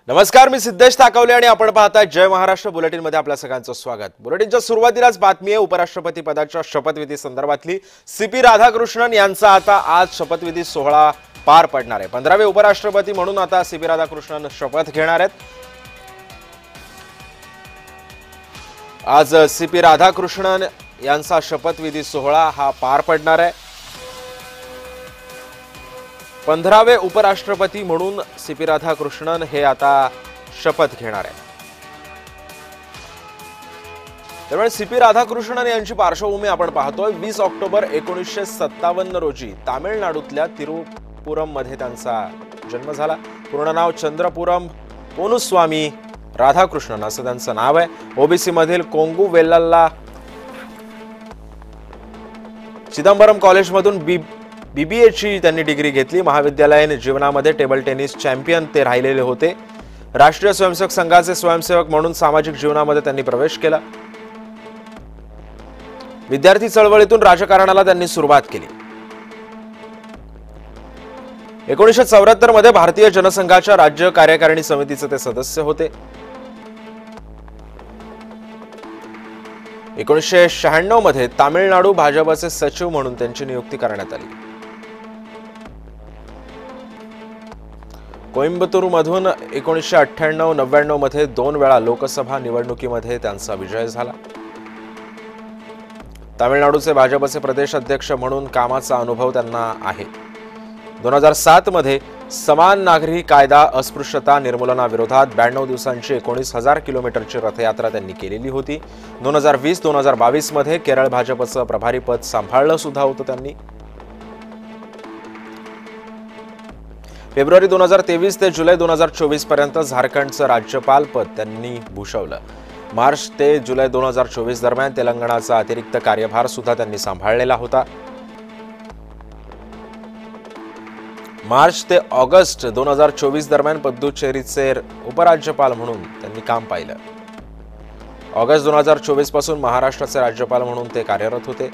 नमस्कार, मी सिद्धेश ताकवले आणि आपण पाहताय जय महाराष्ट्र बुलेटिन मध्ये आपल्या सगळ्यांचं स्वागत। बुलेटिनच्या सुरुवातीलाच बातमी आहे उपराष्ट्रपती पदाच्या शपथविधी संदर्भातली। सीपी राधाकृष्णन यांचा आता आज शपथविधी सोहळा पार पडणार आहे। 15वे उपराष्ट्रपती म्हणून आता सीपी राधाकृष्णन शपथ घेणार आहेत। आज सीपी राधाकृष्णन यांचा शपथविधी सोहळा हा पार पडणार आहे। 15वे उपराष्ट्रपती म्हणून सीपी राधाकृष्णन हे आता शपथ घेणार आहेत। त्यामुळे सीपी राधाकृष्णन यांची पार्श्वभूमी आपण पाहतोय। 20 ऑक्टोबर 1957 रोजी तामिळनाडूतल्या तिरुपुरम मध्ये त्यांचा जन्म झाला। पूर्ण नाव चंद्रपुरम पोनुस्वामी राधाकृष्णन असं त्यांचं नाव आहे। ओबीसी मधील कोंगू वेल्लाला चिदंबरम कॉलेजमधून बीबीएची त्यांनी डिग्री घेतली। महाविद्यालयीन जीवनामध्ये टेबल टेनिस चॅम्पियन ते राहिलेले होते। राष्ट्रीय स्वयंसेवक संघाचे स्वयंसेवक म्हणून सामाजिक जीवनामध्ये त्यांनी प्रवेश केला। विद्यार्थी चळवळीतून राजकारणाला त्यांनी सुरुवात केली। 1974 मध्ये भारतीय जनसंघाच्या राज्य कार्यकारिणी समितीचे ते सदस्य होते। 1996 मध्ये तामिळनाडू भाजपचे सचिव म्हणून त्यांची नियुक्ती करण्यात आली। कोइंबतूरमधून 1998-99 मध्ये 2 वेळा लोकसभा निवडणुकीमध्ये त्यांचा विजय झाला। तामिळनाडूचे भाजपचे प्रदेश अध्यक्ष म्हणून कामाचा अनुभव त्यांना आहे। 2007 मध्ये समान नागरी कायदा अस्पृश्यता निर्मूलनाविरोधात 92 दिवसांची 19,000 किलोमीटरची रथयात्रा त्यांनी केलेली होती। 2020-2022 मध्ये केरळ भाजपचं प्रभारीपद सांभाळलं सुद्धा होतं त्यांनी। फेब्रुवारी 2023 ते जुलै 2024 पर्यंत झारखंडचं राज्यपाल पद त्यांनी भूषवलं। मार्च ते जुलै 2024 दरम्यान तेलंगणाचा अतिरिक्त कार्यभार सुद्धा त्यांनी सांभाळलेला होता। मार्च ते ऑगस्ट 2024 दरम्यान पुदुच्चेरीचे उपराज्यपाल म्हणून त्यांनी काम पाहिलं। ऑगस्ट 2024 पासून महाराष्ट्राचे राज्यपाल म्हणून ते कार्यरत होते।